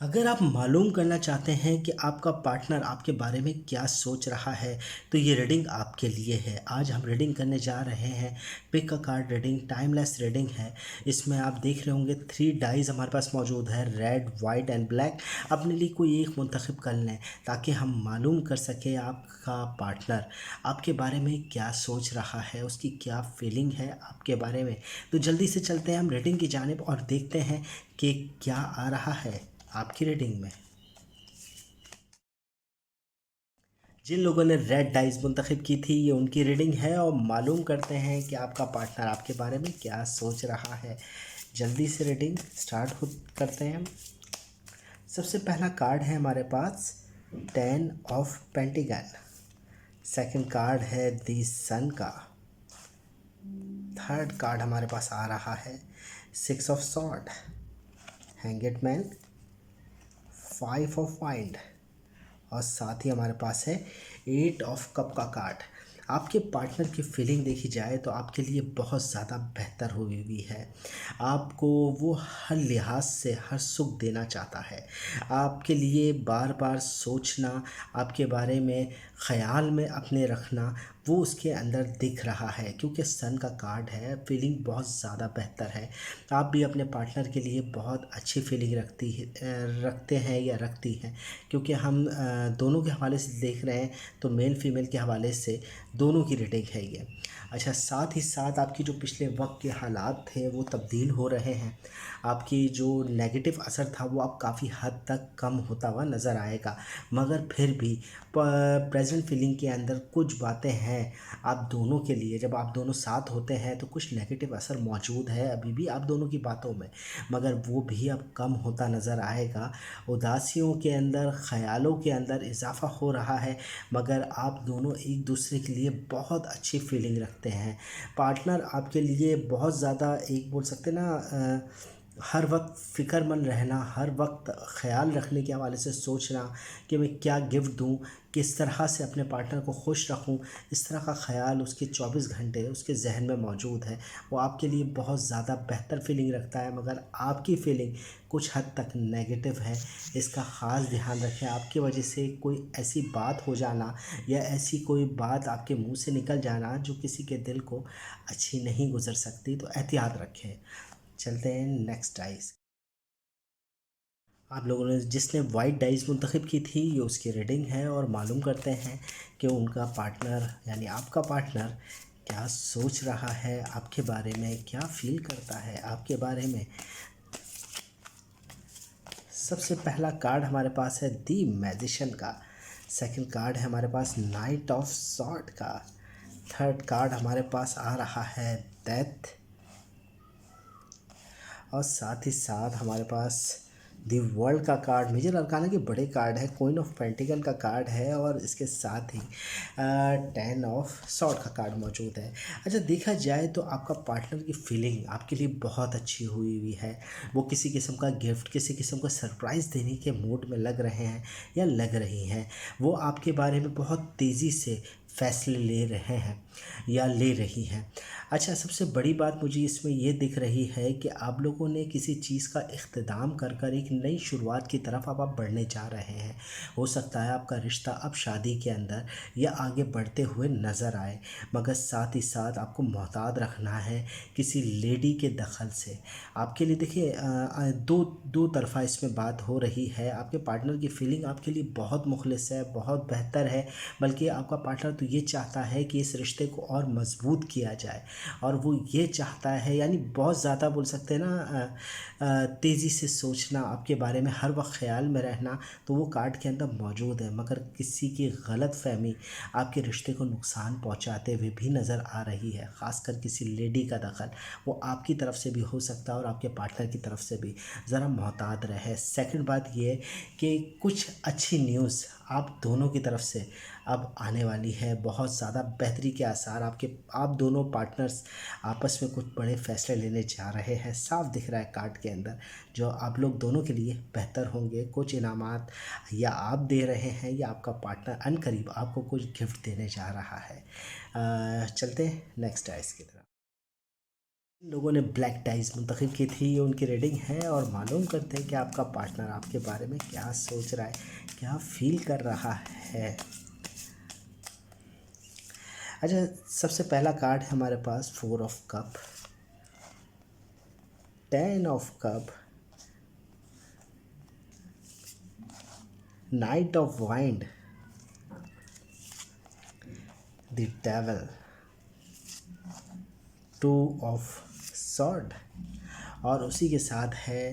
अगर आप मालूम करना चाहते हैं कि आपका पार्टनर आपके बारे में क्या सोच रहा है, तो ये रीडिंग आपके लिए है। आज हम रीडिंग करने जा रहे हैं। Pick a card reading, timeless reading है। इसमें आप देख रहे होंगे 3 डाइज़ हमारे पास मौजूद है, रेड, वाइट एंड ब्लैक। अपने लिए कोई एक मुंतखब कर लें ताकि हम मालूम कर सकें आपका पार्टनर आपके बारे में क्या सोच रहा है, उसकी क्या फीलिंग है आपके बारे में। तो जल्दी से चलते हैं हम रीडिंग की जानिब और देखते हैं कि क्या आ रहा है आपकी रीडिंग में। जिन लोगों ने रेड डाइस मुंतखब की थी, ये उनकी रीडिंग है और मालूम करते हैं कि आपका पार्टनर आपके बारे में क्या सोच रहा है। जल्दी से रीडिंग स्टार्ट हो करते हैं हम। सबसे पहला कार्ड है हमारे पास 10 ऑफ पेंटिकल। सेकंड कार्ड है दी सन का। थर्ड कार्ड हमारे पास आ रहा है 6 of sword, hanged man, 5 of wand और साथ ही हमारे पास है 8 ऑफ कप का कार्ड। आपके पार्टनर की फीलिंग देखी जाए तो आपके लिए बहुत ज़्यादा बेहतर हुई हुई है। आपको वो हर लिहाज से हर सुख देना चाहता है। आपके लिए बार बार सोचना, आपके बारे में ख़याल में अपने रखना, वो उसके अंदर दिख रहा है क्योंकि सन का कार्ड है। फीलिंग बहुत ज़्यादा बेहतर है। आप भी अपने पार्टनर के लिए बहुत अच्छी फीलिंग रखते हैं या रखती हैं, क्योंकि हम दोनों के हवाले से देख रहे हैं तो मेल फीमेल के हवाले से दोनों की रेटिंग है ये। अच्छा, साथ ही साथ आपकी जो पिछले वक्त के हालात थे वो तब्दील हो रहे हैं। आपकी जो नेगेटिव असर था वो अब काफ़ी हद तक कम होता हुआ नज़र आएगा, मगर फिर भी प्रेजेंट फीलिंग के अंदर कुछ बातें हैं आप दोनों के लिए। जब आप दोनों साथ होते हैं तो कुछ नेगेटिव असर मौजूद है अभी भी आप दोनों की बातों में, मगर वो भी अब कम होता नज़र आएगा। उदासियों के अंदर, ख़यालों के अंदर इजाफ़ा हो रहा है, मगर आप दोनों एक दूसरे के लिए बहुत अच्छी फीलिंग रखते हैं। पार्टनर आपके लिए बहुत ज़्यादा, एक बोल सकते हैं ना, हर वक्त फ़िक्रमंद रहना, हर वक्त ख़याल रखने के हवाले से सोचना कि मैं क्या गिफ्ट दूँ, किस तरह से अपने पार्टनर को खुश रखूँ, इस तरह का ख़याल उसके 24 घंटे उसके ज़हन में मौजूद है। वो आपके लिए बहुत ज़्यादा बेहतर फीलिंग रखता है, मगर आपकी फीलिंग कुछ हद तक नेगेटिव है। इसका ख़ास ध्यान रखें। आपकी वजह से कोई ऐसी बात हो जाना या ऐसी कोई बात आपके मुंह से निकल जाना जो किसी के दिल को अच्छी नहीं गुजर सकती, तो एहतियात रखें। चलते हैं नेक्स्ट डाइस। आप लोगों ने जिसने वाइट डाइस मुंतखब की थी, ये उसकी रीडिंग है और मालूम करते हैं कि उनका पार्टनर यानी आपका पार्टनर क्या सोच रहा है आपके बारे में, क्या फ़ील करता है आपके बारे में। सबसे पहला कार्ड हमारे पास है दी मैजिशियन का। सेकंड कार्ड है हमारे पास नाइट ऑफ सॉर्ड का। थर्ड कार्ड हमारे पास आ रहा है डेथ और साथ ही साथ हमारे पास दी वर्ल्ड का कार्ड। मेजर अरकाना के बड़े कार्ड है, क्वीन ऑफ पेंटिकल का कार्ड है और इसके साथ ही 10 ऑफ सॉर्ड का कार्ड मौजूद है। अच्छा, देखा जाए तो आपका पार्टनर की फीलिंग आपके लिए बहुत अच्छी हुई हुई है। वो किसी किस्म का गिफ्ट, किसी किस्म का सरप्राइज़ देने के मूड में लग रहे हैं या लग रही हैं। वो आपके बारे में बहुत तेज़ी से फैसले ले रहे हैं या ले रही हैं। अच्छा, सबसे बड़ी बात मुझे इसमें ये दिख रही है कि आप लोगों ने किसी चीज़ का इख्तिताम कर कर एक नई शुरुआत की तरफ अब आप बढ़ने जा रहे हैं। हो सकता है आपका रिश्ता अब शादी के अंदर या आगे बढ़ते हुए नज़र आए, मगर साथ ही साथ आपको मोहतात रखना है किसी लेडी के दखल से। आपके लिए देखिए, दो दो तरफ़ा इसमें बात हो रही है। आपके पार्टनर की फीलिंग आपके लिए बहुत मुखलिस है, बहुत बेहतर है, बल्कि आपका पार्टनर तो ये चाहता है कि इस रिश्ते को और मज़बूत किया जाए। और वो ये चाहता है, यानी बहुत ज़्यादा बोल सकते हैं ना, तेज़ी से सोचना, आपके बारे में हर वक्त ख़्याल में रहना, तो वो कार्ड के अंदर मौजूद है। मगर किसी की गलत फहमी आपके रिश्ते को नुकसान पहुंचाते हुए भी नज़र आ रही है, ख़ासकर किसी लेडी का दखल। वो आपकी तरफ से भी हो सकता है और आपके पार्टनर की तरफ से भी। ज़रा मोहतात रहे। सेकंड बात ये कि कुछ अच्छी न्यूज़ आप दोनों की तरफ से अब आने वाली है। बहुत ज़्यादा बेहतरी के आसार, आप दोनों पार्टनर्स आपस में कुछ बड़े फैसले लेने जा रहे हैं, साफ दिख रहा है कार्ड के अंदर, जो आप लोग दोनों के लिए बेहतर होंगे। कुछ इनामात या आप दे रहे हैं या आपका पार्टनर अनकरीब आपको कुछ गिफ्ट देने जा रहा है। चलते हैं नेक्स्ट डाइस की तरफ। लोगों ने ब्लैक डाइस मुंतखब की थी, ये उनकी रीडिंग है और मालूम करते हैं कि आपका पार्टनर आपके बारे में क्या सोच रहा है, क्या फील कर रहा है। अच्छा, सबसे पहला कार्ड है हमारे पास 4 of cup, 10 of cup, night of wind, the devil, 2 of sword और उसी के साथ है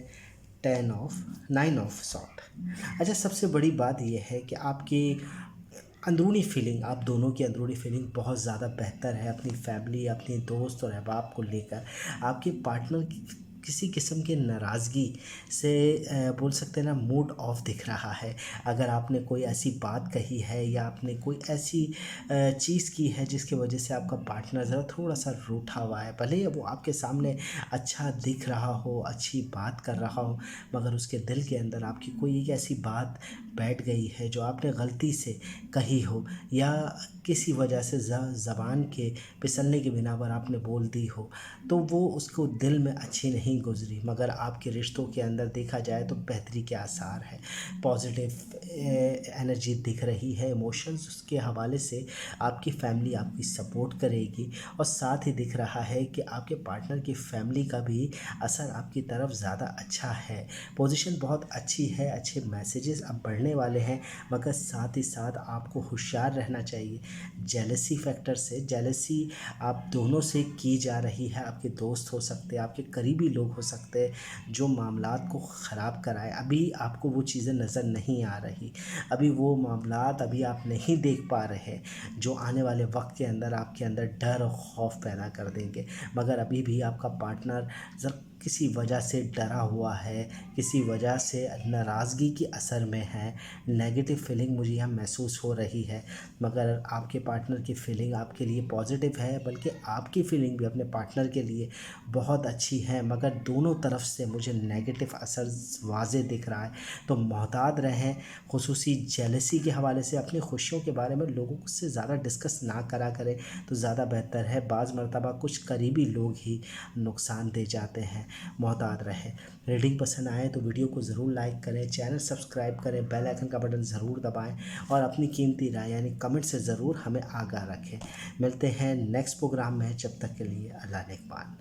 9 ऑफ सॉर्ड। अच्छा, सबसे बड़ी बात यह है कि आपकी अंदरूनी फीलिंग, आप दोनों की अंदरूनी फीलिंग बहुत ज़्यादा बेहतर है अपनी फैमिली, अपने दोस्त और अहबाब को लेकर। आपके पार्टनर की किसी किस्म की नाराज़गी से बोल सकते हैं ना, मूड ऑफ दिख रहा है। अगर आपने कोई ऐसी बात कही है या आपने कोई ऐसी चीज़ की है जिसकी वजह से आपका पार्टनर ज़रा थोड़ा सा रूठा हुआ है, भले ही वो आपके सामने अच्छा दिख रहा हो, अच्छी बात कर रहा हो, मगर उसके दिल के अंदर आपकी कोई एक ऐसी बात बैठ गई है जो आपने गलती से कही हो या किसी वजह से ज़बान के फिसलने की बिना पर आपने बोल दी हो, तो वो उसको दिल में अच्छी नहीं गुजरी। मगर आपके रिश्तों के अंदर देखा जाए तो बेहतरी के आसार है, पॉजिटिव एनर्जी दिख रही है, इमोशंस उसके हवाले से आपकी फैमिली आपकी सपोर्ट करेगी। और साथ ही दिख रहा है कि आपके पार्टनर की फैमिली का भी असर आपकी तरफ ज़्यादा अच्छा है, पोजीशन बहुत अच्छी है, अच्छे मैसेजेस अब बढ़ने वाले हैं। मगर साथ ही साथ आपको होशियार रहना चाहिए जेलसी फैक्टर से। जेलसी आप दोनों से की जा रही है, आपके दोस्त हो सकते हैं, आपके करीबी लोग हो सकते हैं जो मामलात को ख़राब कराए। अभी आपको वो चीज़ें नज़र नहीं आ रही, अभी वो मामलात अभी आप नहीं देख पा रहे जो आने वाले वक्त के अंदर आपके अंदर डर और खौफ पैदा कर देंगे। मगर अभी भी आपका पार्टनर ज़रा किसी वजह से डरा हुआ है, किसी वजह से नाराज़गी के असर में है, नेगेटिव फीलिंग मुझे यहाँ महसूस हो रही है। मगर आपके पार्टनर की फीलिंग आपके लिए पॉजिटिव है, बल्कि आपकी फीलिंग भी अपने पार्टनर के लिए बहुत अच्छी है। मगर दोनों तरफ से मुझे नेगेटिव असर वाज़े दिख रहा है, तो मोहतात रहें। खुसूसी जेलसी के हवाले से अपनी खुशियों के बारे में लोगों से ज़्यादा डिस्कस ना करा करें तो ज़्यादा बेहतर है। बाज़ मरतबा कुछ करीबी लोग ही नुकसान दे जाते हैं, मोहतात रहें। रीडिंग पसंद आए तो वीडियो को ज़रूर लाइक करें, चैनल सब्सक्राइब करें, बेल आइकन का बटन ज़रूर दबाएं और अपनी कीमती राय यानी कमेंट से ज़रूर हमें आगाह रखें। मिलते हैं नेक्स्ट प्रोग्राम में, जब तक के लिए अल्लाह नेगहबान।